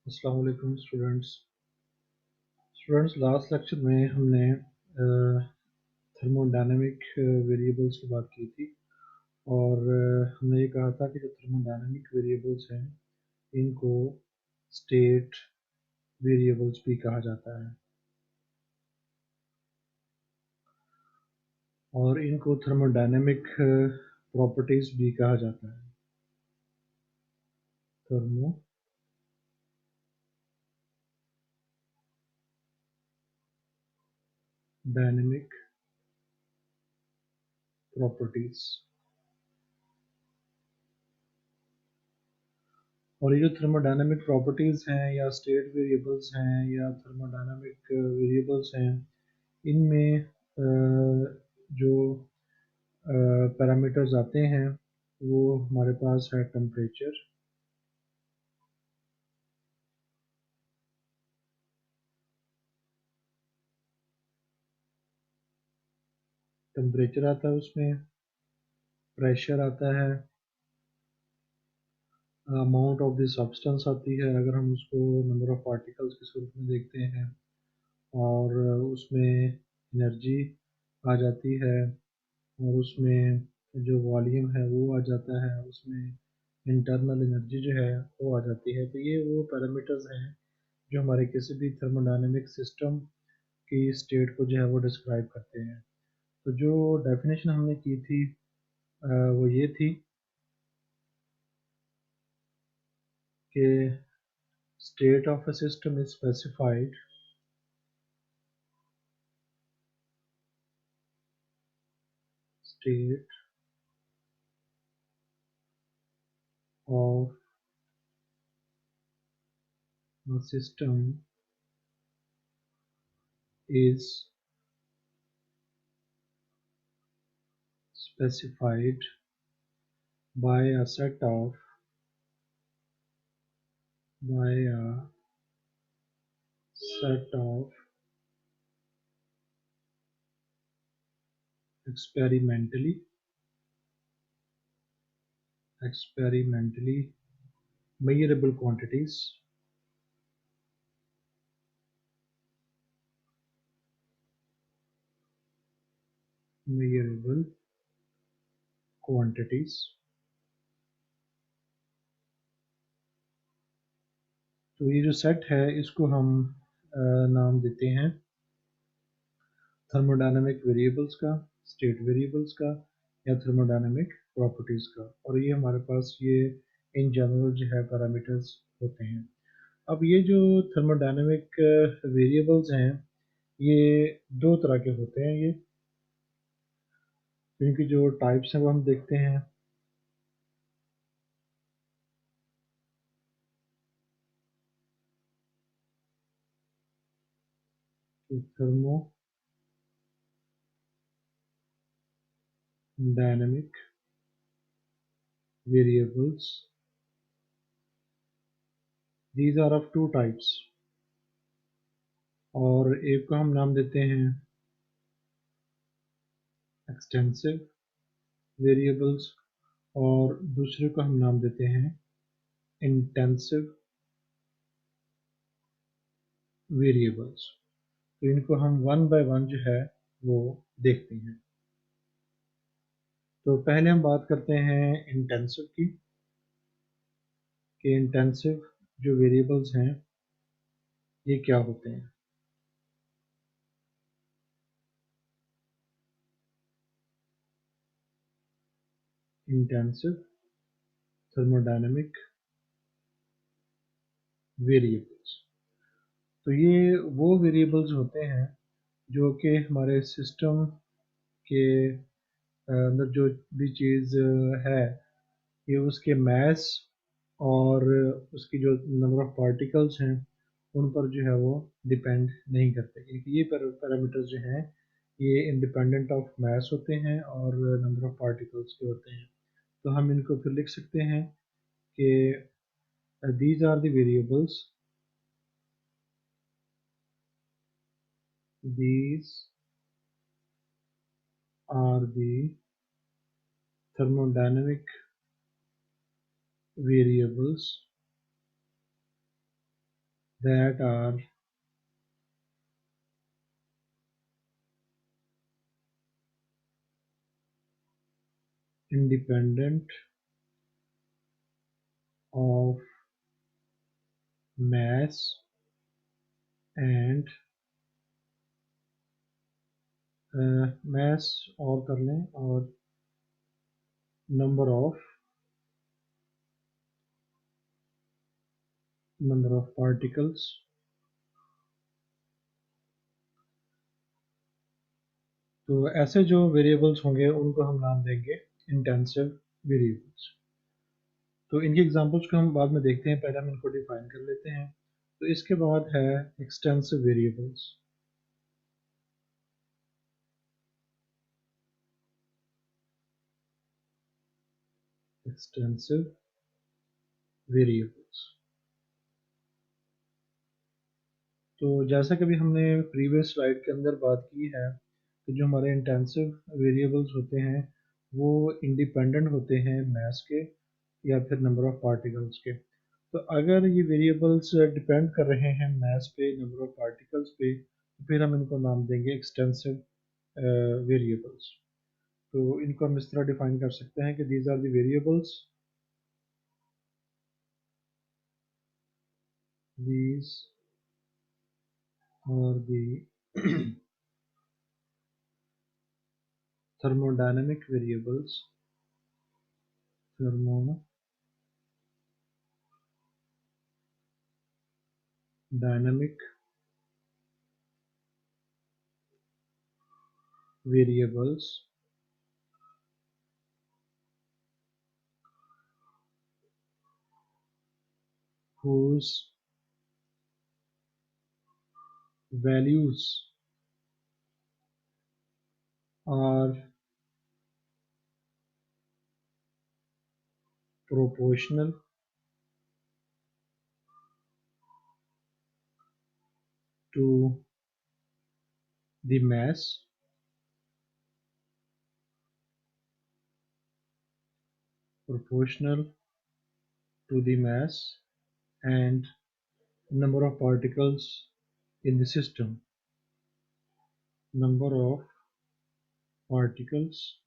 अस्सलाम वालेकुम students last lecture में हमने थर्मोडायनेमिक वेरिएबल्स की बात की थी और हमने ये कहा था कि जो थर्मोडायनेमिक वेरिएबल्स हैं इनको स्टेट वेरिएबल्स भी कहा जाता है और इनको थर्मोडायनेमिक प्रॉपर्टीज भी कहा जाता है। थर्मोडायनेमिक प्रॉपर्टीज और ये जो थर्मोडायनेमिक प्रॉपर्टीज हैं या स्टेट वेरिएबल्स हैं या थर्मोडायनेमिक वेरिएबल्स हैं इनमें जो पैरामीटर्स आते हैं वो हमारे पास है टेम्परेचर, टेम्परेचर आता है, उसमें प्रेशर आता है, अमाउंट ऑफ द सब्सटेंस आती है अगर हम उसको नंबर ऑफ पार्टिकल्स के स्वरूप में देखते हैं, और उसमें एनर्जी आ जाती है और उसमें जो वॉल्यूम है वो आ जाता है, उसमें इंटरनल एनर्जी जो है वो आ जाती है। तो ये वो पैरामीटर्स हैं जो हमारे किसी भी थर्मोडायनेमिक सिस्टम की स्टेट को जो है वो डिस्क्राइब करते हैं। तो जो डेफिनेशन हमने की थी वो ये थी कि state of a system is specified state of a system is specified by a set of by a set of experimentally measurable quantities measurable quantities। तो ये जो सेट है इसको हम नाम देते हैं थर्मोडायनेमिक वेरिएबल्स का, स्टेट वेरिएबल्स का या थर्मोडायनेमिक प्रॉपर्टीज का, और ये हमारे पास ये इन जनरल जो है पैरामीटर्स होते हैं। अब ये जो थर्मोडायनेमिक वेरिएबल्स हैं ये दो तरह के होते हैं। ये इनकी जो टाइप्स हैं वो हम देखते हैं। Thermodynamic variables, these are of two types, और एक को हम नाम देते हैं एक्सटेंसिव वेरिएबल्स और दूसरे को हम नाम देते हैं इंटेंसिव वेरिएबल्स। तो इनको हम वन बाय वन जो है वो देखते हैं। तो पहले हम बात करते हैं इंटेंसिव की, कि इंटेंसिव जो वेरिएबल्स हैं ये क्या होते हैं। इंटेंसिव थर्मोडायनेमिक वेरिएबल्स, तो ये वो वेरिएबल्स होते हैं जो कि हमारे सिस्टम के अंदर जो भी चीज़ है ये उसके मास और उसकी जो नंबर ऑफ पार्टिकल्स हैं उन पर जो है वो डिपेंड नहीं करते, क्योंकि ये पैरामीटर्स जो हैं ये इंडिपेंडेंट ऑफ मास होते हैं और नंबर ऑफ पार्टिकल्स के होते हैं। तो हम इनको फिर लिख सकते हैं कि these are the variables, these are the thermodynamic variables that are independent of mass and mass और कर लें और number of particles। तो ऐसे जो वेरिएबल्स होंगे उनको हम नाम देंगे इंटेंसिव वेरिएबल्स। तो इनके एग्जांपल्स को हम बाद में देखते हैं, पहले हम इनको डिफाइन कर लेते हैं। तो इसके बाद है एक्सटेंसिव वेरिएबल्स। एक्सटेंसिव वेरिएबल्स, तो जैसा कि अभी हमने प्रीवियस स्लाइड के अंदर बात की है कि जो हमारे इंटेंसिव वेरिएबल्स होते हैं वो इंडिपेंडेंट होते हैं मास के या फिर नंबर ऑफ पार्टिकल्स के। तो अगर ये वेरिएबल्स डिपेंड कर रहे हैं मास पे, नंबर ऑफ पार्टिकल्स पे, तो फिर हम इनको नाम देंगे एक्सटेंसिव वेरिएबल्स। तो इनको हम इस तरह डिफाइन कर सकते हैं कि these are the variables, these are the thermodynamic variables, thermodynamic variables whose values are proportional to the mass and number of particles in the system, number of particles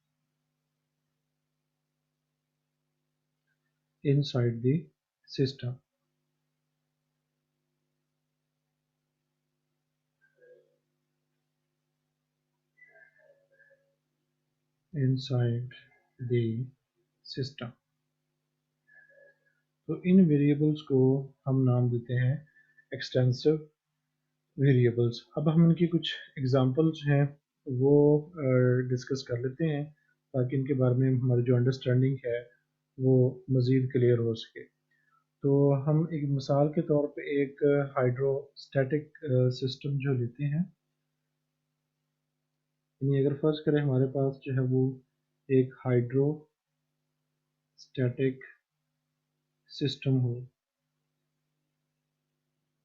inside the system, inside the system। तो इन variables को हम नाम देते हैं extensive variables. अब हम इनकी कुछ एग्जांपल्स हैं वो डिस्कस कर लेते हैं ताकि इनके बारे में हमारी जो अंडरस्टैंडिंग है वो मज़ीद क्लियर हो सके। तो हम एक मिसाल के तौर पे एक हाइड्रोस्टैटिक सिस्टम जो लेते हैं, यानी अगर फर्ज करें हमारे पास जो है वो एक हाइड्रोस्टैटिक सिस्टम हो।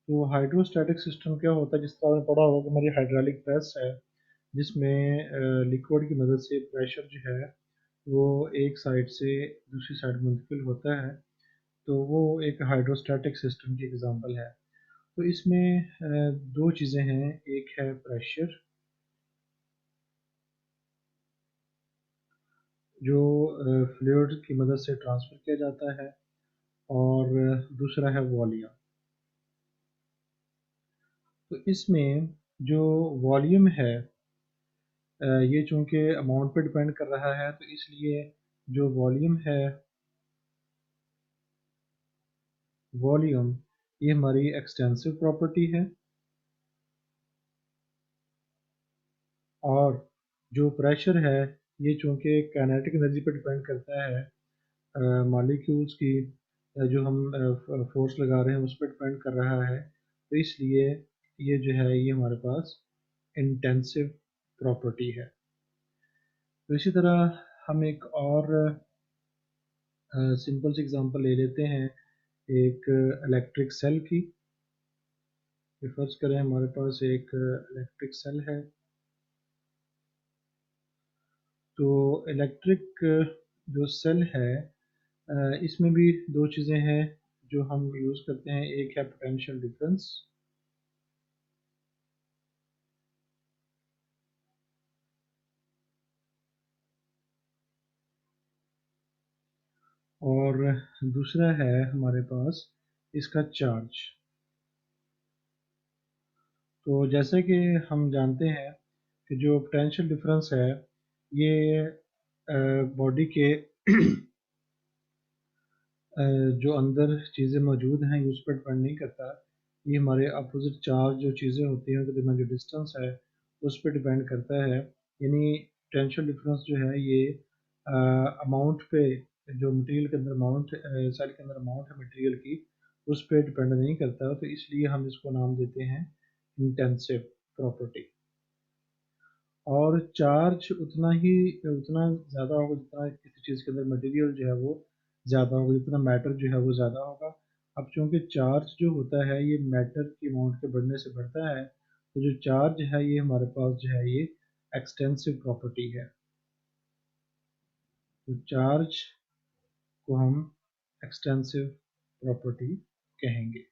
तो हाइड्रोस्टैटिक सिस्टम क्या होता है, जिस तरह आपने पढ़ा होगा कि हमारी हाइड्रोलिक प्रेस है जिसमें लिक्विड की मदद से प्रेशर जो है वो एक साइड से दूसरी साइड मुंतकिल होता है। तो वो एक हाइड्रोस्टैटिक सिस्टम की एग्जांपल है। तो इसमें दो चीज़ें हैं, एक है प्रेशर जो फ्लूइड की मदद से ट्रांसफ़र किया जाता है और दूसरा है वॉल्यूम। तो इसमें जो वॉल्यूम है ये चूंकि अमाउंट पे डिपेंड कर रहा है, तो इसलिए जो वॉल्यूम है, वॉल्यूम ये हमारी एक्सटेंसिव प्रॉपर्टी है। और जो प्रेशर है ये चूंकि काइनेटिक एनर्जी पर डिपेंड करता है मॉलिक्यूल्स की, जो हम फोर्स लगा रहे हैं उस पर डिपेंड कर रहा है, तो इसलिए ये जो है ये हमारे पास इंटेंसिव प्रॉपर्टी है। तो इसी तरह हम एक और सिंपल सी एग्जांपल ले लेते हैं एक इलेक्ट्रिक सेल की। फर्ज करें हमारे पास एक इलेक्ट्रिक सेल है। तो इलेक्ट्रिक जो सेल है इसमें भी दो चीज़ें हैं, जो हम यूज़ करते हैं, एक है पोटेंशियल डिफरेंस, और दूसरा है हमारे पास इसका चार्ज। तो जैसे कि हम जानते हैं कि जो पोटेंशियल डिफरेंस है ये बॉडी के जो अंदर चीज़ें मौजूद हैं उस पर डिपेंड नहीं करता, ये हमारे अपोजिट चार्ज जो चीज़ें होती हैं उनके दरमियान जो डिस्टेंस है उस पर डिपेंड करता है। यानी पोटेंशियल डिफरेंस जो है ये अमाउंट पे, जो मटेरियल के अंदर अमाउंट, सेल के अंदर अमाउंट है मटेरियल की, उस पर डिपेंड नहीं करता। तो इसलिए हम इसको नाम देते हैं इंटेंसिव प्रॉपर्टी। और चार्ज उतना ज़्यादा होगा जितना किसी चीज़ के अंदर मटेरियल जो है वो ज़्यादा होगा, जितना मैटर जो है वो ज़्यादा होगा। अब चूंकि चार्ज जो होता है ये मैटर की अमाउंट के बढ़ने से बढ़ता है, तो जो चार्ज है ये हमारे पास जो है ये एक्सटेंसिव प्रॉपर्टी है। तो चार्ज को हम एक्सटेंसिव प्रॉपर्टी कहेंगे।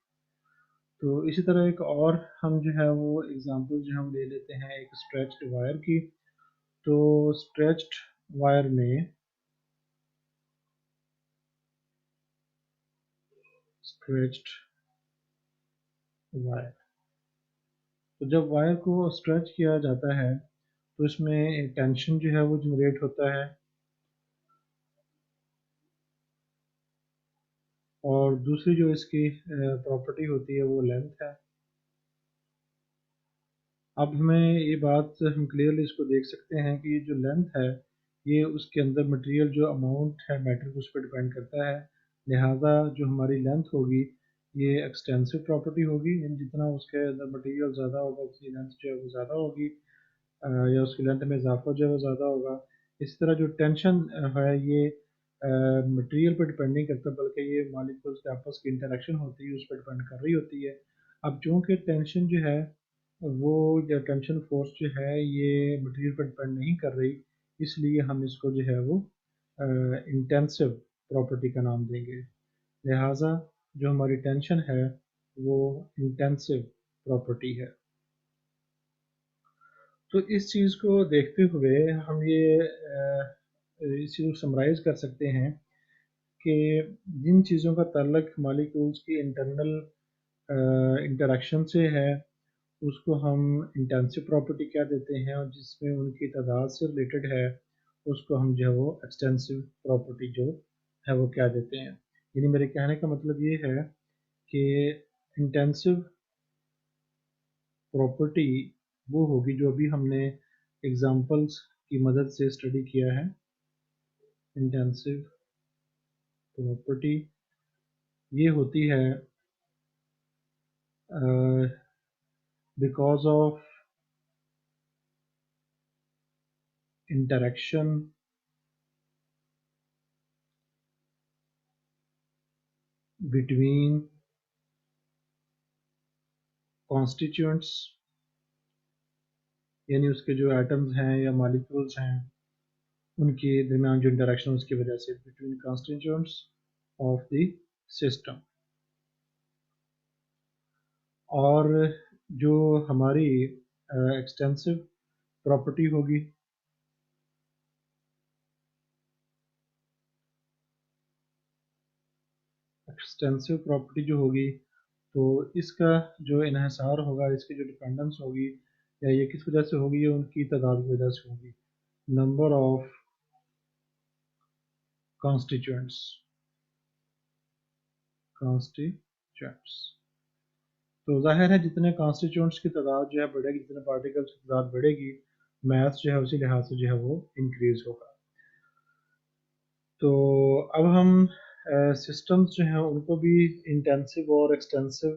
तो इसी तरह एक और हम जो है वो एग्जांपल जो हम ले लेते हैं एक स्ट्रेच्ड वायर की। तो स्ट्रेच्ड वायर में स्ट्रेच्ड वायर, तो जब वायर को स्ट्रेच किया जाता है तो इसमें टेंशन जो है वो जनरेट होता है, और दूसरी जो इसकी प्रॉपर्टी होती है वो लेंथ है। अब हमें ये बात हम क्लियरली इसको देख सकते हैं कि जो लेंथ है ये उसके अंदर मटेरियल जो अमाउंट है मैटर उस पर डिपेंड करता है। लिहाजा जो हमारी लेंथ होगी ये एक्सटेंसिव प्रॉपर्टी होगी, यानी जितना उसके अंदर मटेरियल ज़्यादा होगा उसकी लेंथ जो है वो ज़्यादा होगी, या उसकी लेंथ में इजाफा जो है वो ज़्यादा होगा। इसी तरह जो टेंशन है ये मटेरियल पर डिपेंड नहीं करता, बल्कि ये मॉलिक्यूल्स के आपस की इंटरेक्शन होती है उस पर डिपेंड कर रही होती है। अब चूँकि टेंशन जो है वो, या टेंशन फोर्स जो है ये मटेरियल पर डिपेंड नहीं कर रही, इसलिए हम इसको जो है वो इंटेंसिव प्रॉपर्टी का नाम देंगे। लिहाजा जो हमारी टेंशन है वो इंटेंसिव प्रॉपर्टी है। तो इस चीज़ को देखते हुए हम ये इस चीज़ को समराइज कर सकते हैं कि जिन चीज़ों का ताल्लुक मॉलिक्यूल्स की इंटरनल इंटरेक्शन से है उसको हम इंटेंसिव प्रॉपर्टी कह देते हैं, और जिसमें उनकी तादाद से रिलेटेड है उसको हम जो है वो एक्सटेंसिव प्रॉपर्टी जो है वो कह देते हैं। यानी मेरे कहने का मतलब ये है कि इंटेंसिव प्रॉपर्टी वो होगी जो अभी हमने एग्जांपल्स की मदद से स्टडी किया है। इंटेंसिव प्रॉपर्टी ये होती है because of interaction between constituents, यानी उसके जो एटम्स हैं या मॉलिक्यूल्स हैं उनके दरमियान जो इंटरेक्शन उसकी वजह से, between constituents of the system. और जो हमारी एक्सटेंसिव प्रॉपर्टी होगी, एक्सटेंसिव प्रॉपर्टी जो होगी तो इसका जो इन्हिसार होगा, इसकी जो डिपेंडेंस होगी, या ये किस वजह से होगी, ये उनकी तादाद की वजह से होगी, नंबर ऑफ कॉन्स्टिट्यूएंट्स, कॉन्स्टिट्यूएंट्स। तो जाहिर है जितने कॉन्स्टिट्यूएंट्स की तादाद जो है बढ़ेगी, जितने पार्टिकल्स की तादाद बढ़ेगी, मैथ जो है उसी लिहाज से जो है वो इंक्रीज होगा। तो अब हम सिस्टम्स जो हैं उनको भी इंटेंसिव और एक्सटेंसिव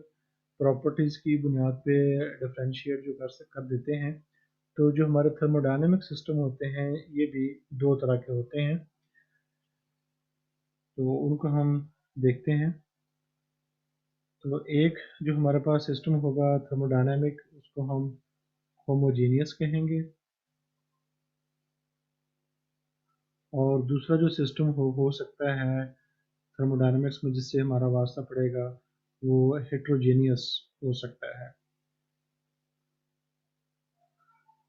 प्रॉपर्टीज़ की बुनियाद पे डिफरेंशिएट जो कर देते हैं। तो जो हमारे थर्मोडायनेमिक सिस्टम होते हैं ये भी दो तरह के होते हैं, तो उनको हम देखते हैं। तो एक जो हमारे पास सिस्टम होगा थर्मोडायनेमिक, उसको हम होमोजीनियस कहेंगे, और दूसरा जो सिस्टम हो सकता है थर्मोडायनामिक्स में जिससे हमारा वास्ता पड़ेगा वो हेट्रोजेनियस हो सकता है।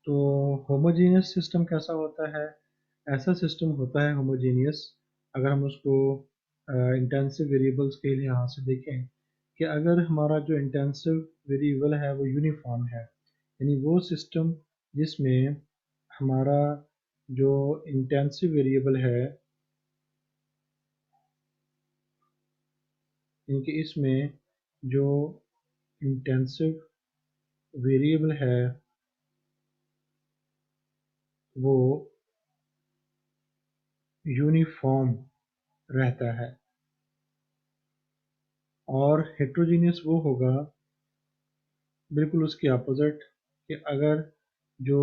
तो होमोजेनियस सिस्टम कैसा होता है? ऐसा सिस्टम होता है होमोजेनियस, अगर हम उसको इंटेंसिव वेरिएबल्स के लिहाज से देखें, कि अगर हमारा जो इंटेंसिव वेरिएबल है वो यूनिफॉर्म है, यानी वो सिस्टम जिसमें हमारा जो इंटेंसिव वेरिएबल है, यानी कि इसमें जो इंटेंसिव वेरिएबल है वो यूनिफॉर्म रहता है। और हेट्रोजीनियस वो होगा बिल्कुल उसके अपोजिट, कि अगर जो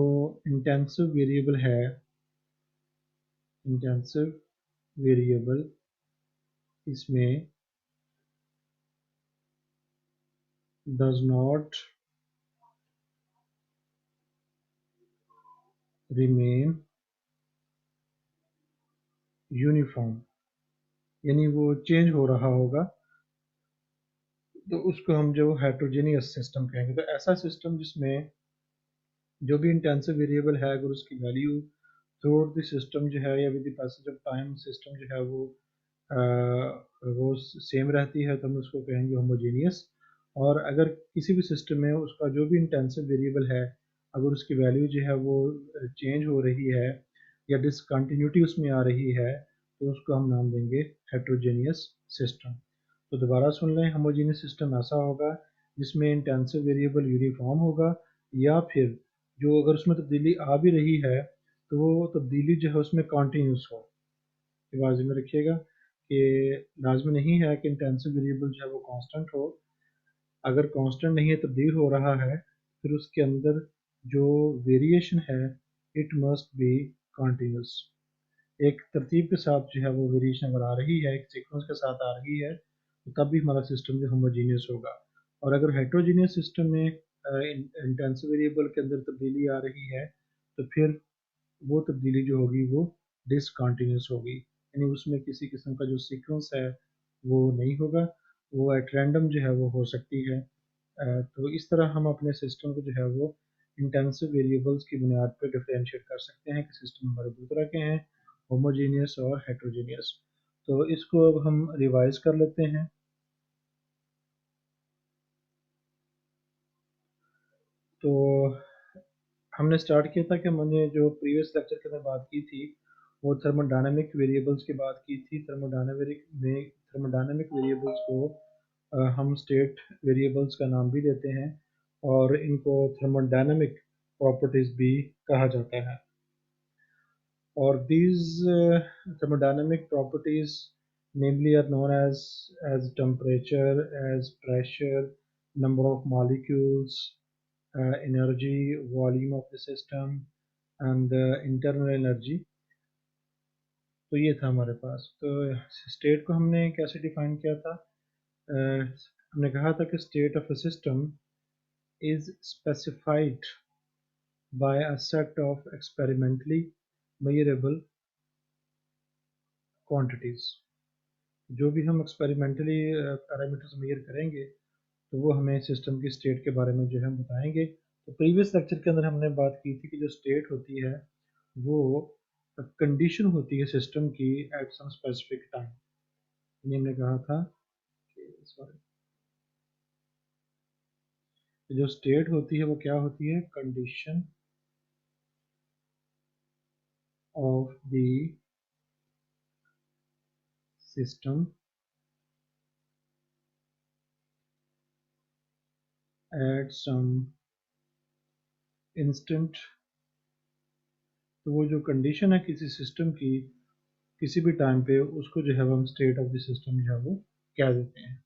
इंटेंसिव वेरिएबल है, इंटेंसिव वेरिएबल इसमें does not remain यूनिफॉर्म, यानी वो चेंज हो रहा होगा, तो उसको हम जो हेट्रोजेनियस सिस्टम कहेंगे। तो ऐसा सिस्टम जिसमें जो भी इंटेंसिव वेरिएबल है अगर उसकी value through out the system जो है या with the passage of time system जो है वो सेम रहती है, तो हम उसको कहेंगे होमोजेनियस। और अगर किसी भी सिस्टम में उसका जो भी इंटेंसिव वेरिएबल है अगर उसकी वैल्यू जो है वो चेंज हो रही है या डिसकंटिन्यूटी उसमें आ रही है, तो उसको हम नाम देंगे हेट्रोजेनियस सिस्टम। तो दोबारा सुन लें, होमोजेनियस सिस्टम ऐसा होगा जिसमें इंटेंसिव वेरिएबल यूनिफॉर्म होगा, या फिर जो अगर उसमें तब्दीली आ भी रही है तो वो तब्दीली जो है उसमें कॉन्टीन्यूस हो। वाज़े में रखिएगा कि लाजमी नहीं है कि इंटेंसिव वेरिएबल जो है वो कांस्टेंट हो। अगर कांस्टेंट नहीं है, तब्दील हो रहा है, फिर उसके अंदर जो वेरिएशन है इट मस्ट बी कॉन्टीन्यूस। एक तरतीब के साथ जो है वो वेरिएशन अगर आ रही है, एक सीक्वेंस के साथ आ रही है, तो तब भी हमारा सिस्टम जो होमोजीनियस होगा। और अगर हेट्रोजीनियस सिस्टम में इंटेंसिव वेरिएबल के अंदर तब्दीली आ रही है, तो फिर वो तब्दीली जो होगी वो डिसकंटिन्यूस होगी, यानी उसमें किसी किस्म का जो सीक्वेंस है वो नहीं होगा, वो एट रैंडम जो है वो हो सकती है। तो इस तरह हम अपने सिस्टम को जो है वो इंटेंसिव वेरिएबल्स की बुनियाद पर डिफरेंशिएट कर सकते हैं कि सिस्टम हमारे दो तरह के हैं, होमोजीनियस और हेट्रोजीनियस। तो इसको अब हम रिवाइज कर लेते हैं। तो हमने स्टार्ट किया था कि मैंने जो प्रीवियस लेक्चर के अंदर बात की थी वो थर्मोडायनामिक वेरिएबल्स की बात की थी। थर्मोडायनामिक वेरिएबल्स को हम स्टेट वेरिएबल्स का नाम भी देते हैं और इनको थर्मोडायनामिक प्रॉपर्टीज भी कहा जाता है। और these thermodynamic properties namely are known as temperature, as pressure, number of molecules, energy, volume of the system and internal energy। तो ये था हमारे पास। तो स्टेट को हमने कैसे डिफाइन किया था? हमने कहा था कि state of a system is specified by a set of experimentally measurable quantities। जो भी हम एक्सपेरिमेंटली पैरामीटर्स मेजर करेंगे तो वो हमें सिस्टम की स्टेट के बारे में जो है बताएंगे। तो प्रीवियस लेक्चर के अंदर हमने बात की थी कि जो स्टेट होती है वो कंडीशन होती है सिस्टम की एट सम स्पेसिफिक टाइम। ये हमने कहा था कि सॉरी, जो स्टेट होती है वो क्या होती है? Condition of the system at some instant. तो वो जो कंडीशन है किसी सिस्टम की किसी भी टाइम पे, उसको जो है हम स्टेट ऑफ द सिस्टम जो है वो कह देते हैं।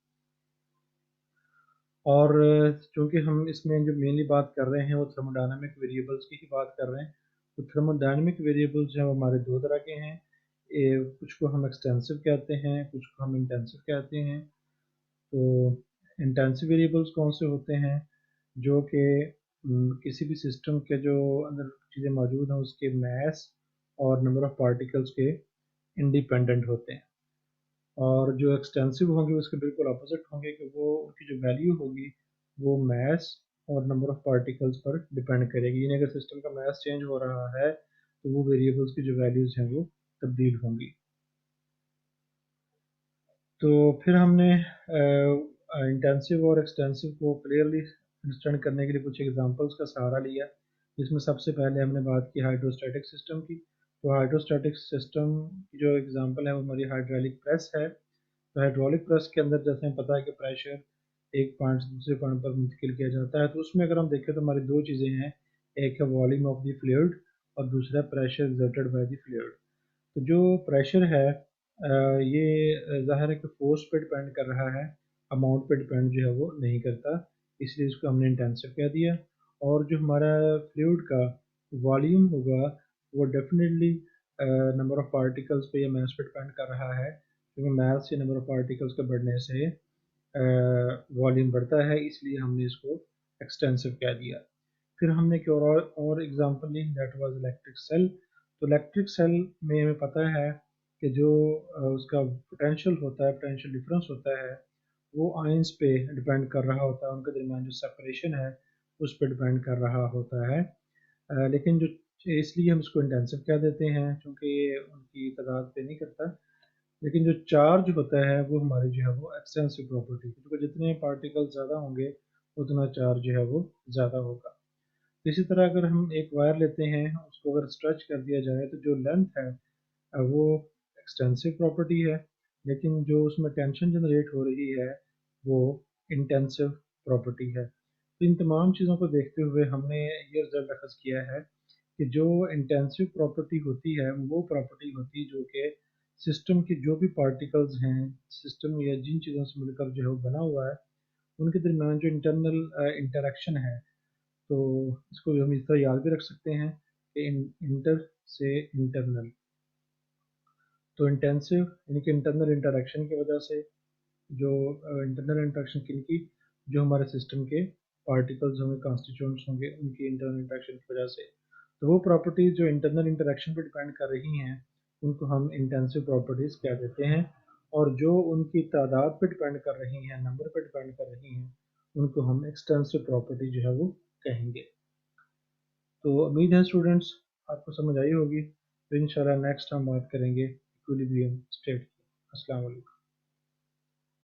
और चूंकि हम इसमें जो मेनली बात कर रहे हैं वो थर्मोडायनामिक वेरिएबल्स की ही बात कर रहे हैं, तो थर्मोडायनामिक वेरिएबल्स जो है हमारे दो तरह के हैं। कुछ को हम एक्सटेंसिव कहते हैं, कुछ को हम इंटेंसिव कहते हैं। तो इंटेंसिव वेरिएबल्स कौन से होते हैं? जो कि किसी भी सिस्टम के जो अंदर चीज़ें मौजूद हैं उसके मास और नंबर ऑफ पार्टिकल्स के इंडिपेंडेंट होते हैं। और जो एक्सटेंसिव होंगे उसके बिल्कुल अपोजिट होंगे कि वो उनकी जो वैल्यू होगी वो मास और नंबर ऑफ पार्टिकल्स पर डिपेंड करेगी, यानी अगर सिस्टम का मास चेंज हो रहा है तो वो वेरिएबल्स की जो वैल्यूज़ हैं वो तब्दील होंगी। तो फिर हमने इंटेंसिव और एक्सटेंसिव को क्लियरली अंडरस्टैंड करने के लिए कुछ एग्जांपल्स का सहारा लिया, जिसमें सबसे पहले हमने बात की हाइड्रोस्टैटिक सिस्टम की। तो हाइड्रोस्टैटिक सिस्टम की जो एग्जांपल है वो हमारी हाइड्रोलिक प्रेस है। तो हाइड्रोलिक प्रेस के अंदर जैसे हमें पता है कि प्रेशर एक पॉइंट से दूसरे पॉइंट पर मुंतकिल किया जाता है, तो उसमें अगर हम देखें तो हमारी दो चीज़ें हैं, एक है वॉल्यूम ऑफ द फ्लूइड और दूसरा pressure exerted by the fluid. तो जो प्रेशर है ये ज़ाहिर है कि फोर्स पे डिपेंड कर रहा है, अमाउंट पे डिपेंड जो है वो नहीं करता, इसलिए इसको हमने इंटेंसिव कह दिया। और जो हमारा फ्लूइड का वॉल्यूम होगा वो डेफिनेटली नंबर ऑफ पार्टिकल्स पे या मास पे डिपेंड कर रहा है, क्योंकि मास या नंबर ऑफ पार्टिकल्स के बढ़ने से वॉल्यूम बढ़ता है, इसलिए हमने इसको एक्सटेंसिव कह दिया। फिर हमने एक और एग्जांपल ली, दैट वाज इलेक्ट्रिक सेल। तो इलेक्ट्रिक सेल में हमें पता है कि जो उसका पोटेंशियल होता है, पोटेंशियल डिफरेंस होता है, वो आयंस पे डिपेंड कर रहा होता है, उनके दरमियान जो सेपरेशन है उस पर डिपेंड कर रहा होता है। लेकिन जो इसलिए हम इसको इंटेंसिव कह देते हैं क्योंकि ये उनकी तादाद पे नहीं करता। लेकिन जो चार्ज होता है वो हमारी जो है वो एक्सटेंसिव प्रॉपर्टी, क्योंकि जितने पार्टिकल ज़्यादा होंगे उतना चार्ज जो है वो ज़्यादा होगा। इसी तरह अगर हम एक वायर लेते हैं, उसको अगर स्ट्रेच कर दिया जाए तो जो लेंथ है वो एक्सटेंसिव प्रॉपर्टी है, लेकिन जो उसमें टेंशन जनरेट हो रही है वो इंटेंसिव प्रॉपर्टी है। तो इन तमाम चीज़ों को देखते हुए हमने ये रिजल्ट अखज़ किया है कि जो इंटेंसिव प्रॉपर्टी होती है वो प्रॉपर्टी होती है जो कि सिस्टम के जो भी पार्टिकल्स हैं, सिस्टम या जिन चीज़ों से मिलकर जो है वो बना हुआ है, उनके दरमियान जो इंटरनल इंटरेक्शन है, तो इसको हम इस तरह याद भी रख सकते हैं कि इंटर से इंटरनल। तो इंटेंसिव यानी कि इंटरनल इंटरेक्शन की वजह से जो इंटरनल इंटरेक्शन किनकी, जो हमारे सिस्टम के पार्टिकल्स होंगे, कॉन्स्टिट्यूएंट्स होंगे, उनकी इंटरनल इंटरेक्शन की वजह से, तो वो प्रॉपर्टीज जो इंटरनल इंटरेक्शन पर डिपेंड कर रही हैं उनको हम इंटेंसिव प्रॉपर्टीज कह देते हैं, और जो उनकी तादाद पर डिपेंड कर रही हैं, नंबर पर डिपेंड कर रही हैं, उनको हम एक्सटेंसिव प्रॉपर्टी जो है वो कहेंगे। तो उम्मीद है स्टूडेंट्स आपको समझ आई होगी। तो इंशाल्लाह नेक्स्ट हम बात करेंगे इक्विलिब्रियम स्टेट की। अस्सलाम वालेकुम।